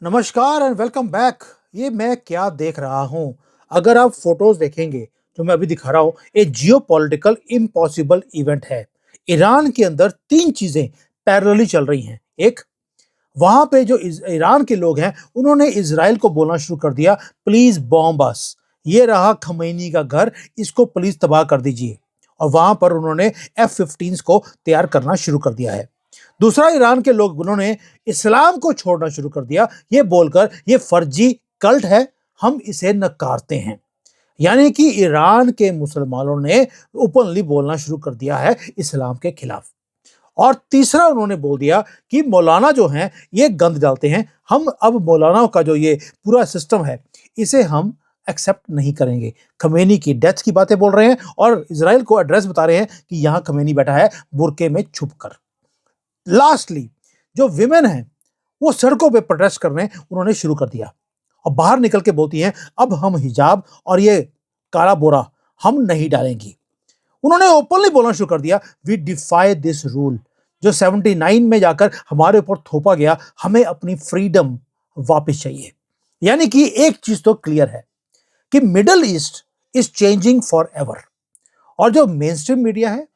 नमस्कार and welcome back. ये मैं क्या देख रहा हूं? अगर आप फोटोज देखेंगे जो मैं अभी दिखा रहा हूं, ये जियोपॉलिटिकल इम्पॉसिबल इवेंट है। ईरान के अंदर तीन चीजें पैरेलली चल रही हैं। एक, वहां पे जो ईरान के लोग हैं उन्होंने इजराइल को बोलना शुरू कर दिया, प्लीज बॉम्ब अस। ये रहा खमैनी का घर, इसको प्लीज तबाह कर दीजिए। और वहां पर उन्होंने F-15 को तैयार करना शुरू कर दिया है। दूसरा, ईरान के लोग उन्होंने इस्लाम को छोड़ना शुरू कर दिया, ये बोलकर ये फर्जी कल्ट है, हम इसे नकारते हैं। यानी कि ईरान के मुसलमानों ने ओपनली बोलना शुरू कर दिया है इस्लाम के खिलाफ। और तीसरा, उन्होंने बोल दिया कि मौलाना जो हैं ये गंद डालते हैं, हम अब मौलानाओं का जो ये पूरा सिस्टम है इसे हम एक्सेप्ट नहीं करेंगे। खमेनी की डेथ की बातें बोल रहे हैं और इजराइल को एड्रेस बता रहे हैं कि यहां खमेनी बैठा है बुरके में छुप कर। लास्टली, जो विमेन हैं वो सड़कों पे प्रोटेस्ट करने उन्होंने शुरू कर दिया और बाहर निकल के बोलती हैं, अब हम हिजाब और ये काला बोरा हम नहीं डालेंगी। उन्होंने ओपनली बोलना शुरू कर दिया, वी डिफाई दिस रूल जो 79 में जाकर हमारे ऊपर थोपा गया, हमें अपनी फ्रीडम वापस चाहिए। यानी कि एक चीज तो क्लियर है कि middle east is changing for ever. और जो मेन स्ट्रीम मीडिया है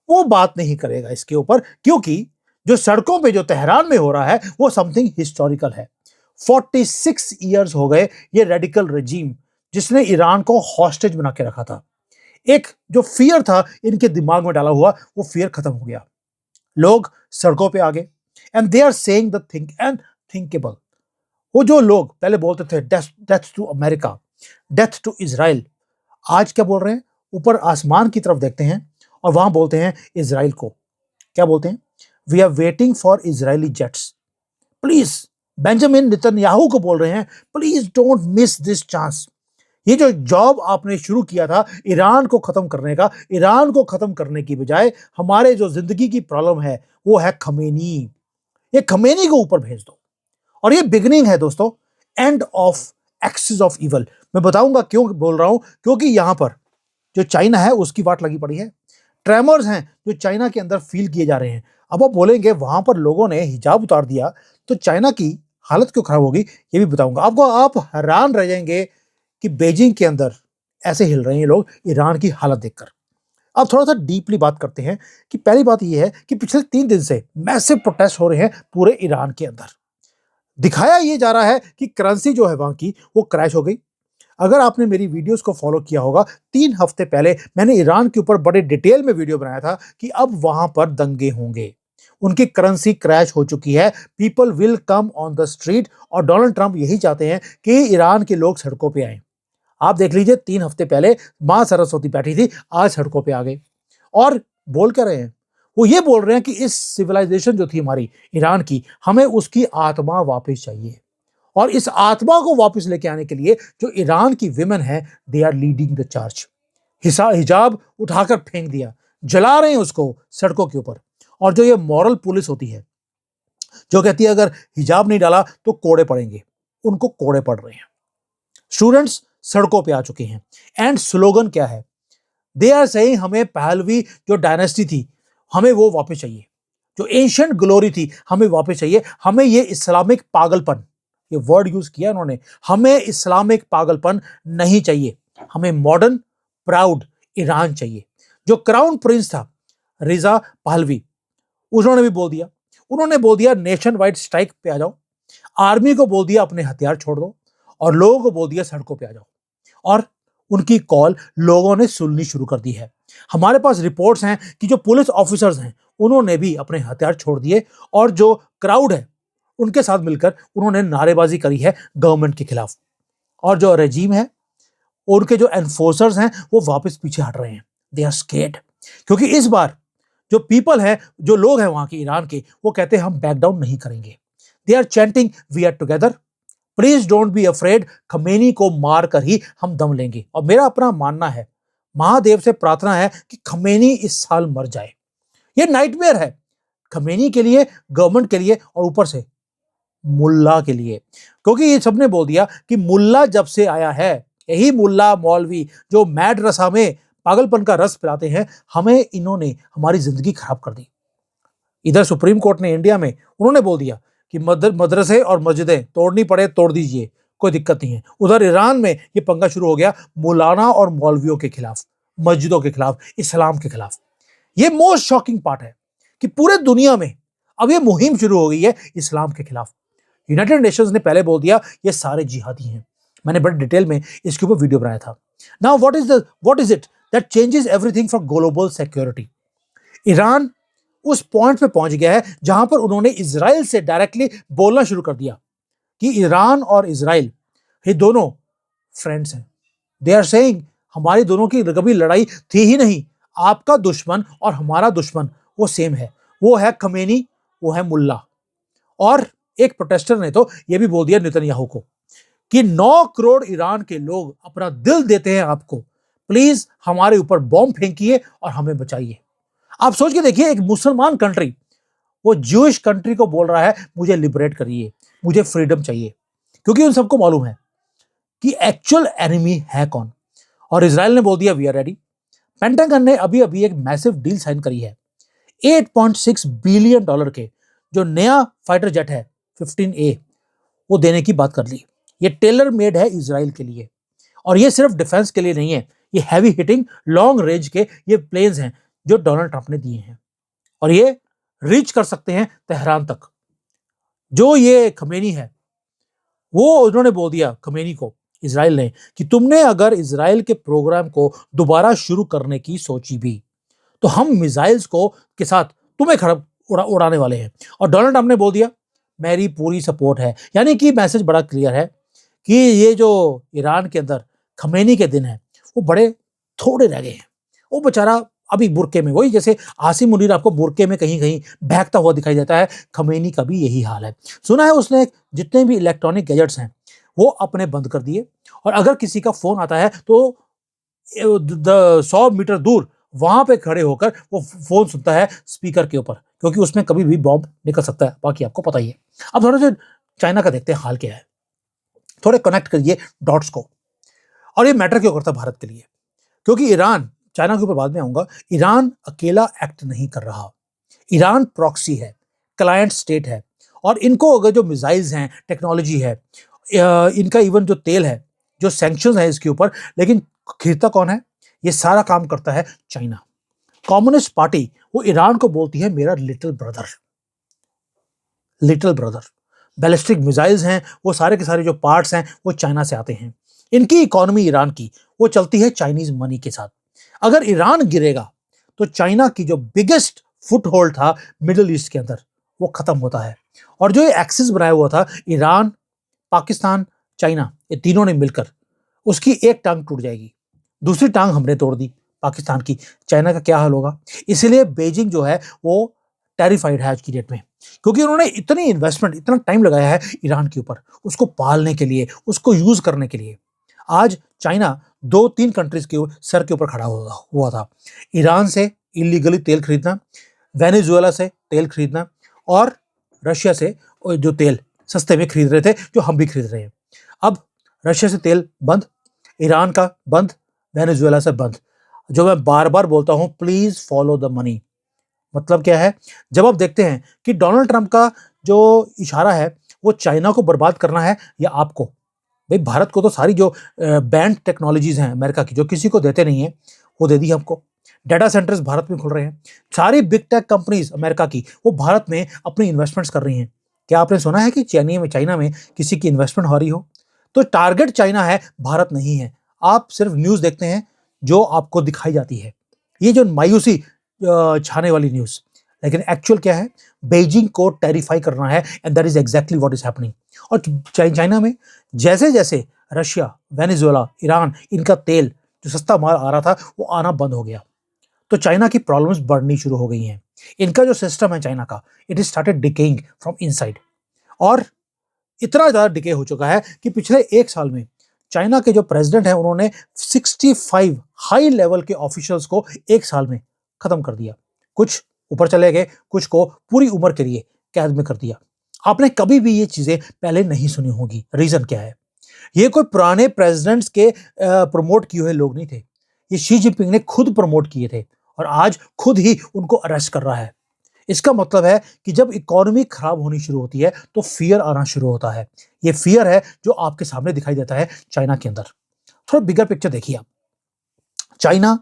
वो बात नहीं करेगा इसके ऊपर, क्योंकि जो सड़कों पे जो तेहरान में हो रहा है वो समथिंग हिस्टोरिकल है। 46 ईयर्स हो गए ये रेडिकल रजीम जिसने ईरान को हॉस्टेज बना के रखा था। एक जो फियर था इनके दिमाग में डाला हुआ, वो फियर खत्म हो गया। लोग सड़कों पे आ गए and they are saying the think and thinkable. वो जो लोग पहले बोलते थे death to America, death to Israel, आज क्या बोल रहे हैं? ऊपर आसमान की तरफ देखते हैं और वहां बोलते हैं इजराइल को, क्या बोलते हैं? We are waiting for Israeli jets. Please, Benjamin Netanyahu को बोल रहे हैं, please don't miss this chance. ये जो जॉब आपने शुरू किया था ईरान को खत्म करने का, ईरान को खत्म करने की बजाय हमारे जो जिंदगी की प्रॉब्लम है वो है खमेनी। ये खमेनी को ऊपर भेज दो। और ये बिगनिंग है दोस्तों, end of axis of evil. मैं बताऊंगा क्यों बोल रहा हूं, क्योंकि यहां पर जो चाइना है उसकी वाट लगी पड़ी है। ट्रेमर्स हैं जो चाइना के अंदर फील किए जा रहे हैं। अब आप बोलेंगे वहां पर लोगों ने हिजाब उतार दिया तो चाइना की हालत क्यों खराब होगी, ये भी बताऊंगा आपको। आप हैरान रह जाएंगे कि बीजिंग के अंदर ऐसे हिल रहे हैं लोग ईरान की हालत देखकर। अब थोड़ा सा डीपली बात करते हैं कि पहली बात यह है कि पिछले 3 दिन से मैसिव प्रोटेस्ट हो रहे हैं पूरे ईरान के अंदर। दिखाया यह जा रहा है कि करेंसी जो है वहां की वो क्रैश हो गई। अगर आपने मेरी वीडियोस को फॉलो किया होगा, 3 हफ्ते पहले मैंने ईरान के ऊपर बड़े डिटेल में वीडियो बनाया था कि अब वहां पर दंगे होंगे, उनकी करेंसी क्रैश हो चुकी है, people will come on the street. और डोनाल्ड ट्रंप यही चाहते हैं कि ईरान के लोग सड़कों पे आए। आप देख लीजिए, 3 हफ्ते पहले मां सरस्वती बैठी थी, आज सड़कों पे आ गए। और बोल क्या रहे हैं? वो ये बोल रहे हैं कि इस सिविलाइजेशन जो थी हमारी ईरान की, हमें उसकी आत्मा वापस चाहिए। और इस आत्मा को वापस लेके आने के लिए जो ईरान की विमेन है, they are leading the charge. हिजाब उठाकर फेंक दिया, जला रहे हैं उसको सड़कों के ऊपर। और जो ये मॉरल पुलिस होती है जो कहती है अगर हिजाब नहीं डाला तो कोड़े पड़ेंगे, उनको कोड़े पड़ रहे हैं। स्टूडेंट्स सड़कों पे आ चुके हैं एंड स्लोगन क्या है? दे आर सेइंग हमें पहलवी जो डायनेस्टी थी हमें वो वापस चाहिए, जो एंशिएंट ग्लोरी थी हमें वापस चाहिए। हमें ये इस्लामिक पागलपन, ये वर्ड यूज किया उन्होंने, हमें इस्लामिक पागलपन नहीं चाहिए, हमें मॉडर्न प्राउड ईरान चाहिए। जो क्राउन प्रिंस था रिजा पहलवी, उन्होंने भी बोल दिया, उन्होंने बोल दिया नेशन वाइड स्ट्राइक पे आ जाओ। आर्मी को बोल दिया अपने हथियार छोड़ दो और लोगों को बोल दिया सड़कों पे आ जाओ। और उनकी कॉल लोगों ने सुननी शुरू कर दी है। हमारे पास रिपोर्ट्स हैं कि जो पुलिस ऑफिसर्स हैं उन्होंने भी अपने हथियार छोड़ दिए और जो क्राउड है उनके साथ मिलकर उन्होंने नारेबाजी करी है गवर्नमेंट के खिलाफ। और जो रजीम है, उनके जो एनफोर्सर्स हैं वो वापस पीछे हट रहे हैं। दे आर स्केर्ड, क्योंकि इस बार जो पीपल है, जो लोग हैं वहां के ईरान के, वो कहते हैं हम बैक डाउन नहीं करेंगे। They are chanting we are together, please don't be afraid, Khamenei को मार कर ही हम दम लेंगे। और मेरा अपना मानना है, महादेव से प्रार्थना है कि खमेनी इस साल मर जाए। ये नाइटमेयर है खमेनी के लिए, गवर्नमेंट के लिए और ऊपर से मुल्ला के लिए। क्योंकि ये सबने बोल दिया कि मुल्ला जब से आया है, यही मुल्ला मौलवी जो मैड रसा में पागलपन का रस पिलाते हैं, हमें इन्होंने हमारी जिंदगी खराब कर दी। इधर सुप्रीम कोर्ट ने इंडिया में उन्होंने बोल दिया कि मदरसे और मस्जिदें तोड़नी पड़े तोड़ दीजिए, कोई दिक्कत नहीं है। उधर ईरान में ये पंगा शुरू हो गया मौलाना और मौलवियों के खिलाफ, मस्जिदों के खिलाफ, इस्लाम के खिलाफ। ये मोस्ट शॉकिंग पार्ट है कि पूरे दुनिया में अब ये मुहिम शुरू हो गई है इस्लाम के खिलाफ। यूनाइटेड नेशंस ने पहले बोल दिया ये सारे जिहादी हैं। मैंने बड़े डिटेल में इसके ऊपर वीडियो बनाया था। Now what is it that changes everything for global security? Iran उस पॉइंट पे पहुंच गया है जहां पर उन्होंने इजराइल से डायरेक्टली बोलना शुरू कर दिया कि ईरान और इजराइल ये दोनों फ्रेंड्स हैं। दे आर सेइंग हमारी दोनों की कभी लड़ाई थी ही नहीं, आपका दुश्मन और हमारा दुश्मन वो सेम है, वो है खमेनी, वो है मुल्ला। और एक प्रोटेस्टर ने तो ये भी बोल दिया नेतन्याहू को कि 9 करोड़ ईरान के लोग अपना दिल देते हैं आपको, प्लीज हमारे ऊपर बॉम्ब फेंकिए और हमें बचाइए। आप सोच के देखिए, एक मुसलमान कंट्री वो ज्यूइश कंट्री को बोल रहा है मुझे लिबरेट करिए, मुझे फ्रीडम चाहिए, क्योंकि उन सबको मालूम है कि एक्चुअल एनिमी है कौन। और इजराइल ने बोल दिया वी आर रेडी। पेंटागन ने अभी अभी एक मैसिव डील साइन करी है $8.6 बिलियन के, जो नया फाइटर जेट है 15A वो देने की बात कर ली। ये टेलर मेड है इजराइल के लिए, और ये सिर्फ डिफेंस के लिए नहीं है, ये हैवी हिटिंग लॉन्ग रेंज के ये प्लेन्स हैं जो डोनाल्ड ट्रंप ने दिए हैं, और ये रीच कर सकते हैं तेहरान तक। जो ये खमेनी है वो उन्होंने बोल दिया, खमेनी को इजराइल ने, कि तुमने अगर इजराइल के प्रोग्राम को दोबारा शुरू करने की सोची भी तो हम मिसाइल्स को के साथ तुम्हें उड़ाने वाले हैं। और डोनाल्ड ट्रंप ने बोल दिया मेरी पूरी सपोर्ट है। यानी कि मैसेज बड़ा क्लियर है कि ये जो ईरान के अंदर खमेनी के दिन है वो बड़े थोड़े रह गए हैं। वो बेचारा अभी बुरके में, वही जैसे आसिम मुनीर आपको बुरके में कहीं कहीं बहकता हुआ दिखाई देता है, खमेनी का भी यही हाल है। सुना है उसने जितने भी इलेक्ट्रॉनिक गैजेट्स हैं वो अपने बंद कर दिए, और अगर किसी का फोन आता है तो 100 मीटर दूर वहां पे खड़े होकर वो फोन सुनता है स्पीकर के ऊपर, क्योंकि उसमें कभी भी बॉम्ब निकल सकता है, बाकी आपको पता ही है। अब थोड़ा सा चाइना का देखते हैं हाल क्या है, थोड़े कनेक्ट करिए डॉट्स को। और ये मैटर क्यों करता है भारत के लिए? क्योंकि ईरान, चाइना के ऊपर बाद में आऊंगा, ईरान अकेला एक्ट नहीं कर रहा। ईरान प्रॉक्सी है, क्लाइंट स्टेट है, और इनको अगर जो मिसाइल्स हैं, टेक्नोलॉजी है, इनका इवन जो तेल है, जो सैंक्शंस है इसके ऊपर, लेकिन खरीदता कौन है? ये सारा काम करता है चाइना। कम्युनिस्ट पार्टी वो ईरान को बोलती है मेरा little brother. Little brother ballistic missiles हैं, वो सारे के सारे जो पार्ट्स हैं वो चाइना से आते हैं। इनकी इकोनॉमी ईरान की वो चलती है चाइनीज मनी के साथ। अगर ईरान गिरेगा तो चाइना की जो बिगेस्ट फुट होल्ड था मिडिल ईस्ट के अंदर वो खत्म होता है। और जो ये एक्सिस बनाया हुआ था ईरान, पाकिस्तान, चाइना, ये तीनों ने मिलकर, उसकी एक टांग टूट जाएगी। दूसरी टांग हमने तोड़ दी पाकिस्तान की, चाइना का क्या हाल होगा? इसलिए बीजिंग जो है वो टेरिफाइड है आज की डेट में, क्योंकि उन्होंने इतनी इन्वेस्टमेंट, इतना टाइम लगाया है ईरान के ऊपर, उसको पालने के लिए, उसको यूज करने के लिए। आज चाइना 2-3 कंट्रीज के सर के ऊपर खड़ा हुआ था। ईरान से इलीगली तेल खरीदना, वेनेजुएला से तेल खरीदना, और रशिया से जो तेल सस्ते में खरीद रहे थे, जो हम भी खरीद रहे हैं। अब रशिया से तेल बंद, ईरान का बंद, वेनेजुएला से बंद। जो मैं बार बार बोलता हूं, प्लीज फॉलो द मनी। मतलब क्या है? जब आप देखते हैं कि डोनाल्ड ट्रंप का जो इशारा है वो चाइना को बर्बाद करना है या आपको, भाई भारत को तो सारी जो बैंड टेक्नोलॉजीज हैं अमेरिका की, जो किसी को देते नहीं है, वो दे दी हमको। डाटा सेंटर्स भारत में खुल रहे हैं, सारी बिग टेक कंपनीज अमेरिका की वो भारत में अपनी इन्वेस्टमेंट्स कर रही हैं। क्या आपने सुना है कि चाइना में किसी की इन्वेस्टमेंट हो रही हो? तो टारगेट चाइना है, भारत नहीं है। आप सिर्फ न्यूज देखते हैं जो आपको दिखाई जाती है, ये जो मायूसी छाने वाली न्यूज, लेकिन एक्चुअल क्या है? बेइजिंग को टेरिफाई करना है, and that is exactly what is happening. और चाइना में जैसे जैसे रशिया, वेनेजुएला, ईरान, इनका तेल जो सस्ता माल आ रहा था वो आना बंद हो गया, तो चाइना की प्रॉब्लम्स बढ़नी शुरू हो गई हैं। इनका जो सिस्टम है चाइना का, it is started decaying from inside, और इतना ज्यादा डिके हो चुका है कि पिछले 1 साल में चाइना के जो प्रेसिडेंट हैं उन्होंने 65 हाई लेवल के ऑफिशियल्स को 1 साल में खत्म कर दिया। कुछ ऊपर चले गए, कुछ को पूरी उम्र के लिए कैद में कर दिया। आपने कभी भी ये चीजें पहले नहीं सुनी होगी। रीजन क्या है? ये कोई पुराने प्रेसिडेंट्स के प्रमोट किए हुए लोग नहीं थे, ये शी जिनपिंग ने खुद प्रमोट किए थे, और आज खुद ही उनको अरेस्ट कर रहा है। इसका मतलब है कि जब इकोनॉमी खराब होनी शुरू होती है तो फियर आना शुरू होता है। ये फियर है जो आपके सामने दिखाई देता है चाइना के अंदर। थोड़ा बिगर पिक्चर देखिए आप। चाइना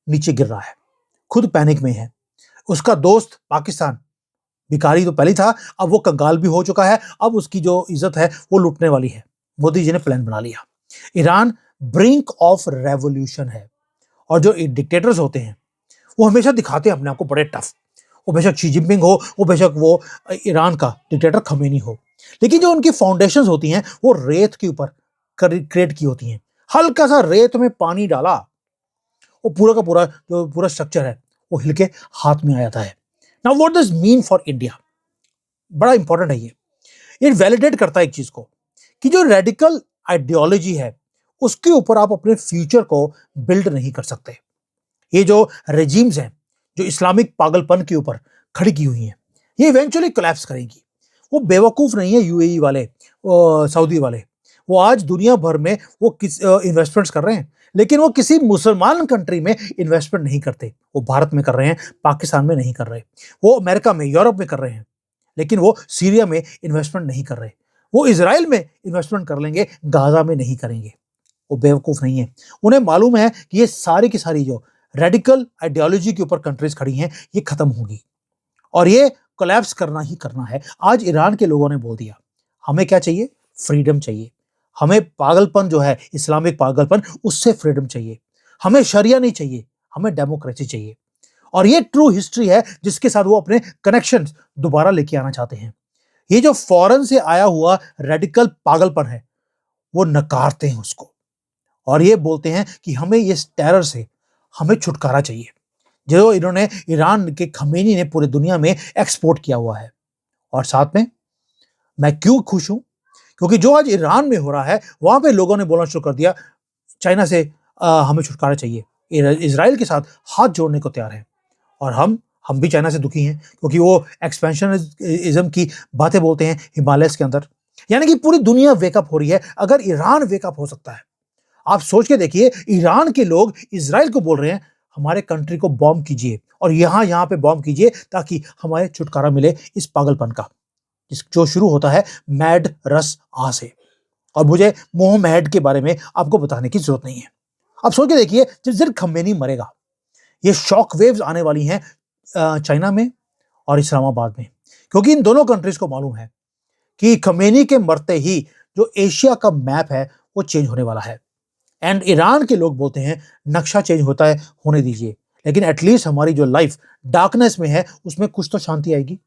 नीचे गिर रहा है, खुद पैनिक में है। उसका दोस्त पाकिस्तान भिखारी तो पहले ही था, अब वो कंगाल भी हो चुका है। अब उसकी जो इज्जत है वो लूटने वाली है। मोदी जी ने प्लान बना लिया। ईरान ब्रिंक ऑफ रेवोल्यूशन है। और जो डिक्टेटर्स होते हैं वो हमेशा दिखाते हैं अपने आप को बड़े टफ। वो बेशक शी जिनपिंग हो, वो बेशक वो ईरान का डिक्टेटर खमेनी हो, लेकिन जो उनकी फाउंडेशंस होती हैं वो रेत के ऊपर क्रिएट की होती हैं। हल्का सा रेत में पानी डाला, वो पूरा का पूरा जो पूरा स्ट्रक्चर है वो हिल के हाथ में आ जाता है। Now what does mean for India? बड़ा इंपॉर्टेंट है ये वैलिडेट करता है एक चीज को कि जो रेडिकल आइडियोलॉजी है उसके ऊपर आप अपने फ्यूचर को बिल्ड नहीं कर सकते। ये जो रेजिम्स हैं जो इस्लामिक पागलपन के ऊपर खड़ी की हुई हैं, ये इवेंचुअली कोलैप्स करेंगी। वो बेवकूफ नहीं है यूएई वाले, सऊदी वाले। वो आज दुनिया भर में वो किस इन्वेस्टमेंट्स कर रहे हैं, लेकिन वो किसी मुसलमान कंट्री में इन्वेस्टमेंट नहीं करते। वो भारत में कर रहे हैं, पाकिस्तान में नहीं कर रहे। वो अमेरिका में, यूरोप में कर रहे हैं, लेकिन वो सीरिया में इन्वेस्टमेंट नहीं कर रहे। वो इजराइल में इन्वेस्टमेंट कर लेंगे, गाजा में नहीं करेंगे। वो बेवकूफ नहीं है। उन्हें मालूम है कि ये सारी की सारी जो रेडिकल आइडियोलॉजी के ऊपर कंट्रीज खड़ी हैं ये खत्म होगी और ये कोलैप्स करना ही करना है। आज ईरान के लोगों ने बोल दिया, हमें क्या चाहिए? फ्रीडम चाहिए। हमें पागलपन जो है, इस्लामिक पागलपन, उससे फ्रीडम चाहिए। हमें शरिया नहीं चाहिए, हमें डेमोक्रेसी चाहिए। और ये ट्रू हिस्ट्री है जिसके साथ वो अपने कनेक्शन दोबारा लेके आना चाहते हैं। ये जो फॉरेन से आया हुआ रेडिकल पागलपन है वो नकारते हैं उसको, और ये बोलते हैं कि हमें इस टेरर से हमें छुटकारा चाहिए जो इन्होंने ईरान के खमेनी ने पूरी दुनिया में एक्सपोर्ट किया हुआ है। और साथ में मैं क्यों खुश हूं? क्योंकि जो आज ईरान में हो रहा है वहां पे लोगों ने बोलना शुरू कर दिया, चाइना से हमें छुटकारा चाहिए। इजराइल के साथ हाथ जोड़ने को तैयार है। और हम भी चाइना से दुखी हैं क्योंकि वो एक्सपेंशनिज्म की बातें बोलते हैं हिमालयस के अंदर। यानी कि पूरी दुनिया वेकअप हो रही है। अगर ईरान वेकअप हो सकता है, आप सोच के देखिए, ईरान के लोग इजराइल को बोल रहे हैं हमारे कंट्री को बॉम्ब कीजिए और यहां पे बॉम्ब कीजिए ताकि हमारे छुटकारा मिले इस पागलपन का, जो शुरू होता है मैड रस आ से। और मुझे मोहम्मद के बारे में आपको बताने की जरूरत नहीं है। अब सोच के देखिए, जिस दिन खमेनी मरेगा ये शॉक वेव्स आने वाली हैं चाइना में और इस्लामाबाद में, क्योंकि इन दोनों कंट्रीज को मालूम है कि खमेनी के मरते ही जो एशिया का मैप है वो चेंज होने वाला है। एंड ईरान के लोग बोलते हैं नक्शा चेंज होता है, होने दीजिए, लेकिन एटलीस्ट हमारी जो लाइफ डार्कनेस में है उसमें कुछ तो शांति आएगी।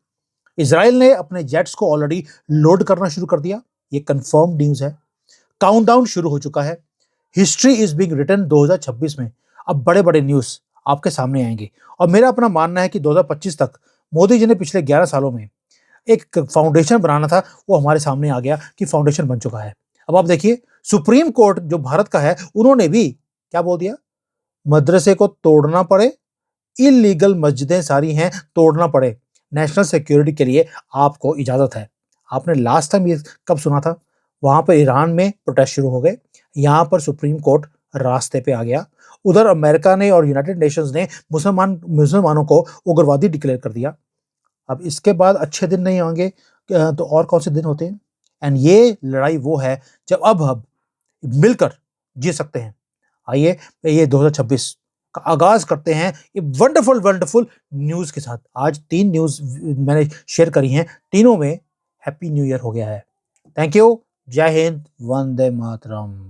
इजराइल ने अपने जेट्स को ऑलरेडी लोड करना शुरू कर दिया, ये कंफर्म न्यूज है। काउंटडाउन शुरू हो चुका है। हिस्ट्री इज बीइंग रिटन 2026 में। अब बड़े बड़े न्यूज आपके सामने आएंगे और मेरा अपना मानना है कि 2025 तक मोदी जी ने पिछले 11 सालों में एक फाउंडेशन बनाना था, वो हमारे सामने आ गया कि फाउंडेशन बन चुका है। अब आप देखिए, सुप्रीम कोर्ट जो भारत का है उन्होंने भी क्या बोल दिया, मदरसे को तोड़ना पड़े, इलीगल मस्जिदें सारी हैं तोड़ना पड़े, नेशनल सिक्योरिटी के लिए आपको इजाजत है। आपने लास्ट टाइम ये कब सुना था? वहां पर ईरान में प्रोटेस्ट शुरू हो गए, यहां पर सुप्रीम कोर्ट रास्ते पे आ गया। उधर अमेरिका ने और यूनाइटेड नेशंस ने मुसलमानों को उग्रवादी डिक्लेयर कर दिया। अब इसके बाद अच्छे दिन नहीं आएंगे तो और कौन से दिन होते हैं? एंड ये लड़ाई वो है जब अब हम मिलकर जी सकते हैं। आइए ये 2026 का आगाज करते हैं ये वंडरफुल वंडरफुल न्यूज के साथ। आज 3 न्यूज मैंने शेयर करी हैं, तीनों में हैप्पी न्यू ईयर हो गया है। Thank you. जय हिंद, वंदे मातरम।